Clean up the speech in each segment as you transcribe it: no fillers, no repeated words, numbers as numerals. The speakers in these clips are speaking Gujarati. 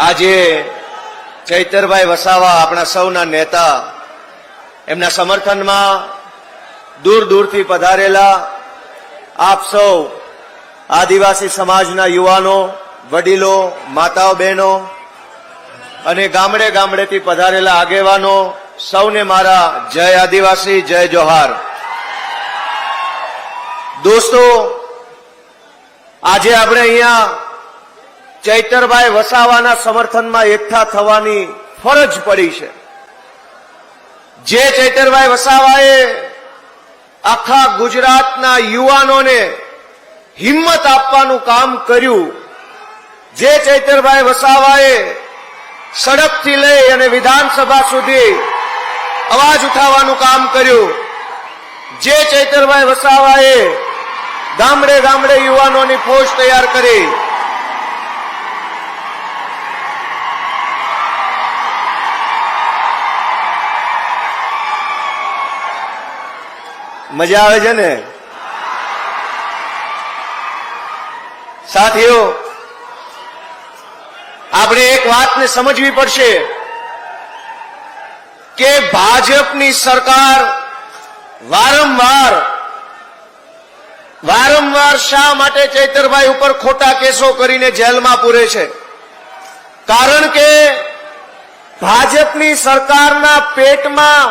આજે ચૈતરભાઈ વસાવા આપણા સૌના નેતા, એમના સમર્થનમાં દૂર દૂરથી પધારેલા આપ સૌ આદિવાસી સમાજના યુવાનો, વડીલો, માતાઓ, બહેનો અને ગામડે ગામડેથી પધારેલા આગેવાનો સૌને મારા જય આદિવાસી, જય જોહાર. દોસ્તો, આજે આપણે અહીંયા ચૈતરભાઈ વસાવાના સમર્થનમાં એકઠા થવાની ફરજ પડી છે. જે ચૈતરભાઈ વસાવાએ આખા ગુજરાતના યુવાનોને હિંમત આપવાનું કામ કર્યું, જે ચૈતરભાઈ વસાવાએ સડકથી લઈ અને વિધાનસભા સુધી અવાજ ઉઠાવવાનું કામ કર્યું, જે ચૈતરભાઈ વસાવાએ ગામડે ગામડે યુવાનોની ફોજ તૈયાર કરી, મજા આવે છે ને સાથીઓ? આપણે એક વાતને સમજવી પડશે કે ભાજપની સરકાર વારંવાર શા માટે ચૈતરભાઈ ઉપર ખોટા કેસો કરીને જેલમાં પૂરે છે? કારણ કે ભાજપની સરકારના પેટમાં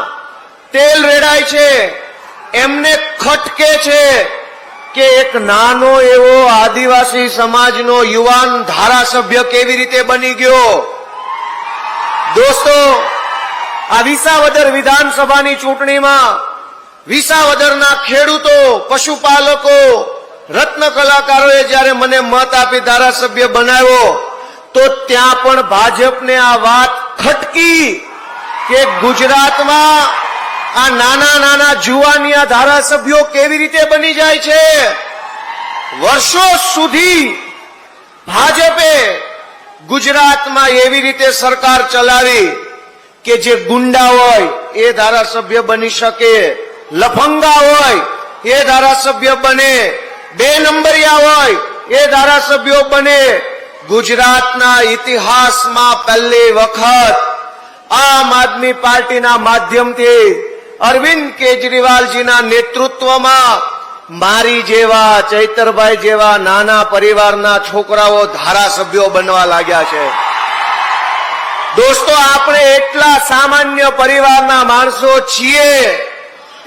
તેલ રેડાય છે. એમને ખટકે છે કે એક નાનો એવો આદિવાસી સમાજનો યુવાન ધારાસભ્ય કેવી રીતે બની ગયો. દોસ્તો, આ વિસાવદર વિધાનસભાની ચૂંટણીમાં વિસાવદરના ખેડૂતો, પશુપાલકો, રત્ન કલાકારોએ જ્યારે મને મત આપી ધારાસભ્ય બનાવ્યો તો ત્યાં પણ ભાજપને આ વાત ખટકી કે ગુજરાતમાં આ નાના નાના જુવાનિયા ધારાસભ્યો કેવી રીતે બની જાય છે. વર્ષો સુધી ભાજપે ગુજરાતમાં એવી રીતે સરકાર ચલાવી કે જે ગુંડા હોય એ ધારાસભ્ય બની શકે, લફંગા હોય એ ધારાસભ્ય બને, બે નંબરિયા હોય એ ધારાસભ્યો બને. ગુજરાતના ઇતિહાસમાં પહેલી વખત આમ આદમી પાર્ટીના માધ્યમથી અરવિંદ કેજરીવાલજીના નેતૃત્વમાં મારી જેવા, ચૈતરભાઈ જેવા નાના પરિવારના છોકરાઓ ધારાસભ્યો બનવા લાગ્યા છે. દોસ્તો, આપણે એટલા સામાન્ય પરિવારના માણસો છીએ,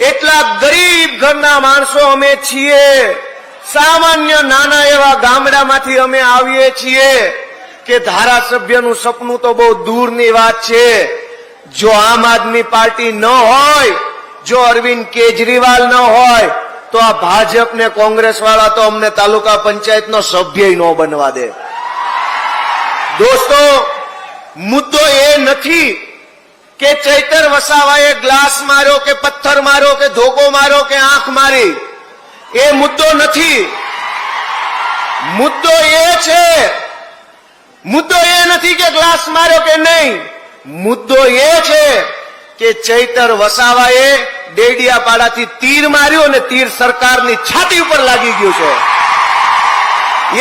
એટલા ગરીબ ઘરના માણસો અમે છીએ, સામાન્ય નાના એવા ગામડામાંથી અમે આવીએ છીએ કે ધારાસભ્યનું સપનું તો બહુ દૂરની વાત છે. જો આમ આદમી પાર્ટી ન હોય, જો અરવિંદ કેજરીવાલ ન હોય તો આ ભાજપ ને કોંગ્રેસ વાળા તો અમને તાલુકા પંચાયતનો સભ્ય ન બનવા દે. દોસ્તો, મુદ્દો એ નથી કે ચૈતર વસાવાએ ગ્લાસ માર્યો કે પથ્થર માર્યો કે ધોકો માર્યો કે આંખ મારી. એ મુદ્દો નથી. મુદ્દો એ નથી કે ગ્લાસ માર્યો કે નહીં. મુદ્દો એ છે કે ચૈતર વસાવાએ ડેડિયાપાડાથી તીર માર્યું અને તીર સરકારની છાતી ઉપર લાગી ગયું છે.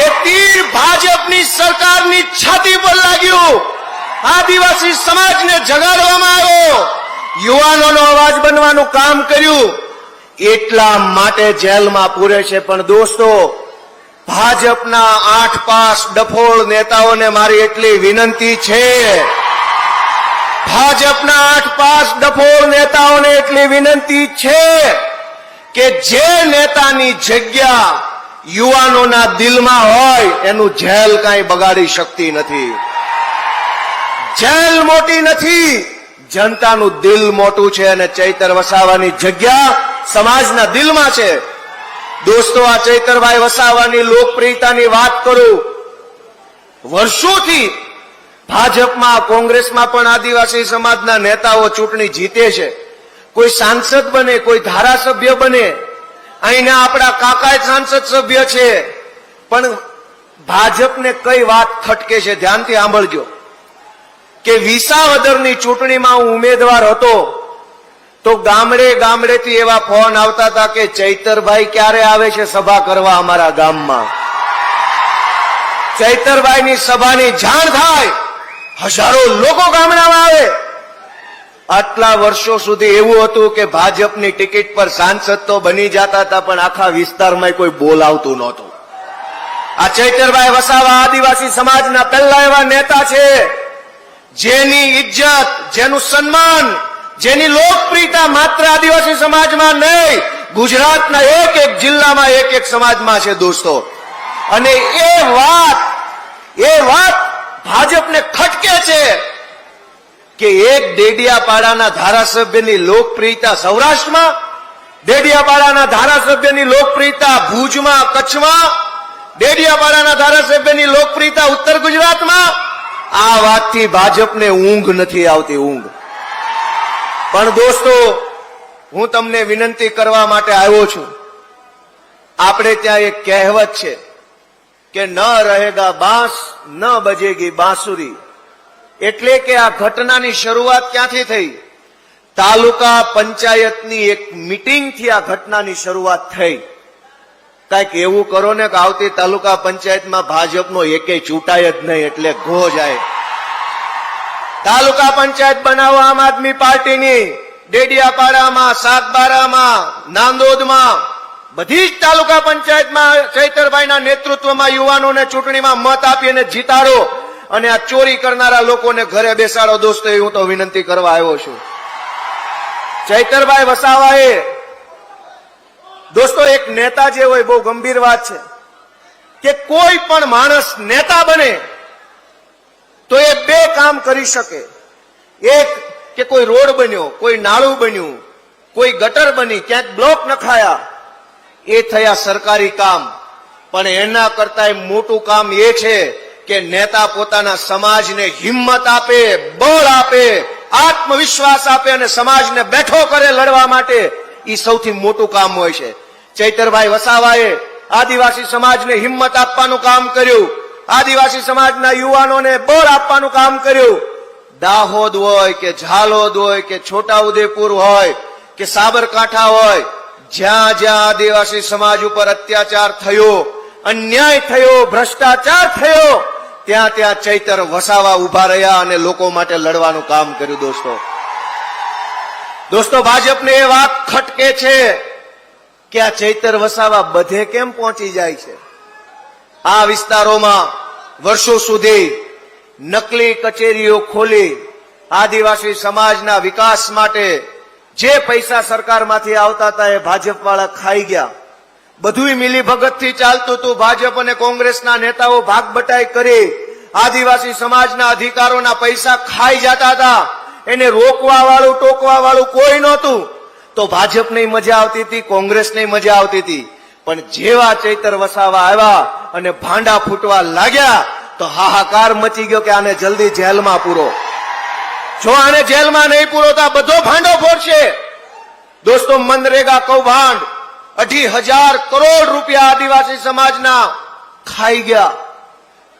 એ તીર ભાજપની સરકારની છાતી પર લાગ્યું. આદિવાસી સમાજને જગાડવામાં આવ્યો, યુવાનોનો અવાજ બનવાનું કામ કર્યું, એટલા માટે જેલમાં પૂરે છે. પણ દોસ્તો, ભાજપના 8 પાસ ડફોળ નેતાઓને મારી એટલી વિનંતી છે, ભાજપના 8 પાસ ડફોળ નેતાઓને એટલી વિનંતી છે કે જે નેતાની જગ્યા યુવાનોના દિલમાં હોય એનું જેલ કાંઈ બગાડી શકતી નથી. જેલ મોટી નથી, જનતાનું દિલ મોટું છે અને ચૈતર વસાવાની જગ્યા સમાજના દિલમાં છે. દોસ્તો, આ ચૈતરભાઈ વસાવાની લોકપ્રિયતાની વાત કરું. વર્ષોથી ભાજપમાં, કોંગ્રેસમાં પણ આદિવાસી સમાજના નેતાઓ ચૂંટણી જીતે છે. કોઈ સાંસદ બને, કોઈ ધારાસભ્ય બને. અહીંના આપણા કાકા સાંસદ સભ્ય છે. પણ ભાજપને કઈ વાત ખટકે છે, ધ્યાનથી સાંભળજો કે વિસાવદરની ચૂંટણીમાં હું ઉમેદવાર હતો તો ગામડે ગામડેથી એવા ફોન આવતા હતા કે ચૈતરભાઈ ક્યારે આવે છે સભા કરવા અમારા ગામમાં. ચૈતરભાઈની સભાની જાણ થાય હજારો લોકો ગામડામાં આવે. આટલા વર્ષો સુધી એવું હતું કે ભાજપની ટિકિટ પર સાંસદ તો બની જતા હતા, પણ આખા વિસ્તારમાં કોઈ બોલાવતું નહોતું. આ ચૈતરભાઈ વસાવા આદિવાસી સમાજના પહેલા એવા નેતા છે જેની ઇજ્જત, જેનું સન્માન, જેની લોકપ્રિયતા માત્ર આદિવાસી સમાજમાં નહીં, ગુજરાતના એક એક જિલ્લામાં, એક એક સમાજમાં છે દોસ્તો. અને એ વાત ભાજપને ખટકે છે કે એક ડેડિયાપાડાના ધારાસભ્યની લોકપ્રિયતા સૌરાષ્ટ્રમાં, ડેડિયાપાડાના ધારાસભ્યની લોકપ્રિયતા ભુજમાં, કચ્છમાં, ડેડિયાપાડાના ધારાસભ્યની લોકપ્રિયતા ઉત્તર ગુજરાતમાં. આ વાતથી ભાજપને ઊંઘ નથી આવતી, ઊંઘ. પણ દોસ્તો, હું તમને વિનંતી કરવા માટે આવ્યો છું. આપણે ત્યાં એક કહેવત છે કે ન રહેગા બાંસ ન બજેગી બાંસુરી. એટલે કે આ ઘટનાની શરૂઆત ક્યાંથી થઈ? તાલુકા પંચાયતની એક મીટિંગથી આ ઘટનાની શરૂઆત થઈ. કંઈક એવું કરો ને કે આવતી તાલુકા પંચાયતમાં ભાજપનો એકેય ચૂંટાય જ નહીં, એટલે ઘો જાય. તાલુકા પંચાયત બનાવો આમ આદમી પાર્ટીની. ડેડિયાપાડામાં, સાગબારામાં, નાંદોદમાં, બધી જ તાલુકા પંચાયતમાં ચૈતરભાઈના નેતૃત્વમાં યુવાનોને ચૂંટણીમાં મત આપી અને જીતાડો, અને આ ચોરી કરનારા લોકોને ઘરે બેસાડો. દોસ્તો, હું તો વિનંતી કરવા આવ્યો છું. ચૈતરભાઈ વસાવાએ, દોસ્તો, એક નેતા જે હોય, બહુ ગંભીર વાત છે કે કોઈ પણ માણસ નેતા બને તો એ બે કામ કરી શકે. એક કે કોઈ રોડ બન્યો, કોઈ નાળું બન્યું, કોઈ ગટર બની, ક્યાંક બ્લોક નખાયા, એ થયા સરકારી કામ. પણ એના કરતા મોટું કામ એ છે કે નેતા પોતાના સમાજને હિંમત આપે, બળ આપે, આત્મવિશ્વાસ આપે અને સમાજને બેઠો કરે લડવા માટે. એ સૌથી મોટું કામ હોય છે. ચૈતરભાઈ વસાવાએ આદિવાસી સમાજને હિંમત આપવાનું કામ કર્યું, આદિવાસી સમાજના યુવાનોને બળ આપવાનું કામ કર્યું. દાહોદ હોય કે ઝાલોદ હોય કે છોટાઉદેપુર હોય કે સાબરકાંઠા હોય, જ્યાં જ્યાં આદિવાસી સમાજ ઉપર અત્યાચાર થયો, અન્યાય થયો, ભ્રષ્ટાચાર થયો, ત્યાં ત્યાં ચૈતર વસાવા ઉભા રહ્યા અને લોકો માટે લડવાનું કામ કર્યું. દોસ્તો, ભાજપને એ વાત ખટકે છે કે આ ચૈતર વસાવા બધે કેમ પહોંચી જાય છે. આ વિસ્તારોમાં વર્ષો સુધી નકલી કચેરીઓ ખોલી આદિવાસી સમાજના વિકાસ માટે જે પૈસા સરકારમાંથી આવતા હતા એ ભાજપવાળા ખાઈ ગયા. બધુંય મિલીભગતથી ચાલતું હતું. ભાજપ અને કોંગ્રેસના નેતાઓ ભાગબટાઈ કરી આદિવાસી સમાજના અધિકારોના પૈસા ખાઈ જતા હતા. એને રોકવા વાળું, ટોકવા વાળું કોઈ નહોતું. તો ભાજપને મજા આવતી હતી, કોંગ્રેસને મજા આવતી હતી. પણ જેવા ચૈતર વસાવા આવ્યા અને ભાંડા ફૂટવા લાગ્યા તો હાહાકાર મચી ગયો કે આને જલ્દી જેલમાં પૂરો. જો આને જેલમાં નહીં પૂરો તો આ બધો ભાંડો ફોડશે. દોસ્તો, મનરેગા કૌભાંડ 2,500 કરોડ રૂપિયા આદિવાસી સમાજના ખાઈ ગયા.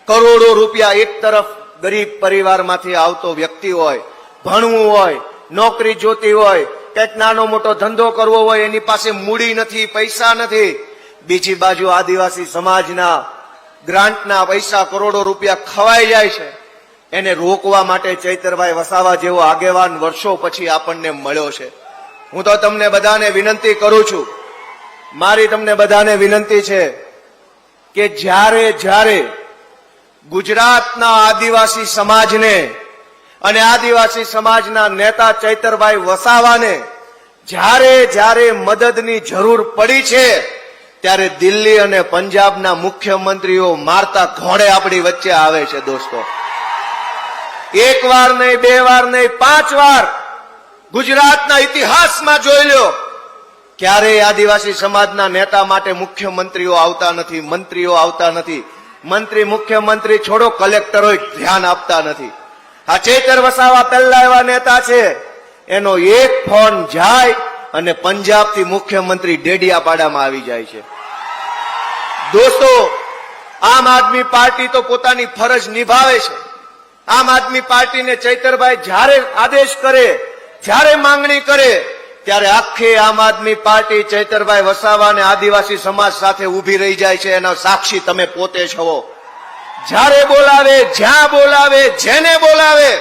કરોડો રૂપિયા. એક તરફ ગરીબ પરિવારમાંથી આવતો વ્યક્તિ હોય, ભણવું હોય, નોકરી જોતી હોય, કંઈક નાનો મોટો ધંધો કરવો હોય, એની પાસે મૂડી નથી, પૈસા નથી. બીજી બાજુ આદિવાસી સમાજના ગ્રાન્ટના પૈસા, કરોડો રૂપિયા ખવાઈ જાય છે. એને રોકવા માટે ચૈતરભાઈ વસાવા જેવો આગેવાન વર્ષો પછી આપણને મળ્યો છે. હું તો તમને બધાને વિનંતી કરું છું, મારી તમને બધાને વિનંતી છે કે જ્યારે ગુજરાતના આદિવાસી સમાજને અને આદિવાસી સમાજના નેતા ચૈતરભાઈ વસાવાને જ્યારે મદદની જરૂર પડી છે, ત્યારે દિલ્હી અને પંજાબના મુખ્યમંત્રીઓ મારતા ઘોડે આપણી વચ્ચે આવે છે. દોસ્તો, એક વાર નહીં, બે વાર નહીં, 5 વાર ગુજરાતના ઇતિહાસમાં જોઈ લો, ક્યારેય આદિવાસી સમાજના નેતા માટે મુખ્યમંત્રીઓ આવતા નથી, મંત્રીઓ આવતા નથી. મંત્રી, મુખ્યમંત્રી છોડો, કલેક્ટરો ધ્યાન આપતા નથી. આ ચૈતર વસાવા પહેલા એવા નેતા છે, એનો એક ફોન જાય અને પંજાબથી મુખ્યમંત્રી ડેડિયાપાડામાં આવી જાય છે. દોસ્તો, આમ આદમી પાર્ટી તો પોતાની ફરજ નિભાવે છે. આમ આદમી પાર્ટીને ચૈતરભાઈ જ્યારે આદેશ કરે, જ્યારે માંગણી કરે, ત્યારે આખી આમ આદમી પાર્ટી ચૈતરભાઈ વસાવા અને આદિવાસી સમાજ સાથે ઉભી રહી જાય છે. એના સાક્ષી તમે પોતે છો. જ્યારે બોલાવે, જ્યાં બોલાવે, જેને બોલાવે,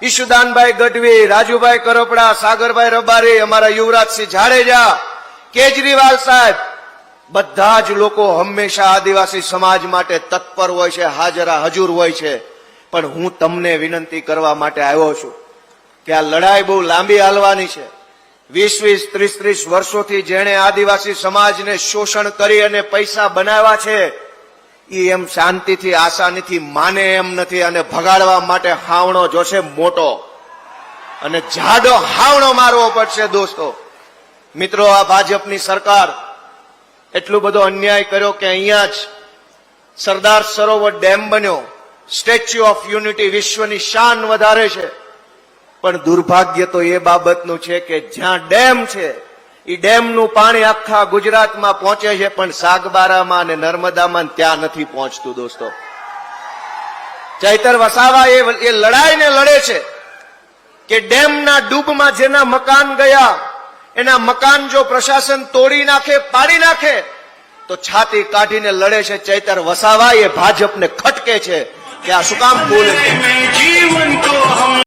ઈશુદાનભાઈ ગઢવી, રાજુભાઈ કરપડા, સાગરભાઈ રબારી, અમારા યુવરાજસિંહ જાડેજા, કેજરીવાલ સાહેબ, બધા જ લોકો હંમેશા આદિવાસી સમાજ માટે તત્પર હોય છે, હજુર હોય છે. પણ હું તમને વિનંતી કરવા માટે આવ્યો છું કે આ લડાઈ બહુ લાંબી હાલવાની છે. 20-20, 30-30 વર્ષોથી જેણે આદિવાસી સમાજને શોષણ કરી અને પૈસા બનાવ્યા છે, એ એમ શાંતિથી આસાનીથી માને એમ નથી અને ભગાડવા માટે હાવણો જોશે મોટો અને જાડો હાવણો મારવો પડશે. દોસ્તો મિત્રો, આ ભાજપની સરકાર એટલો બધો અન્યાય કર્યો કે અહીંયા જ સરદાર સરોવર ડેમ બન્યો, સ્ટેચ્યુ ઓફ યુનિટી વિશ્વની શાન વધારે છે. પણ દુર્ભાગ્ય તો એ બાબતનું છે કે જ્યાં ડેમ છે એ ડેમનું પાણી આખા ગુજરાતમાં પહોંચે છે, પણ સાગબારામાં અને નર્મદામાં ત્યાં નથી પહોંચતું. દોસ્તો, ચૈતર વસાવા એ લડાઈને લડે છે કે ડેમના ડૂબમાં જેના મકાન ગયા, એના મકાન જો પ્રશાસન તોડી નાખે, પાડી નાખે, તો છાતી કાઢીને લડે છે. ચૈતર વસાવા એ ભાજપને ખટકે છે કે આ શું કામ બોલે છે.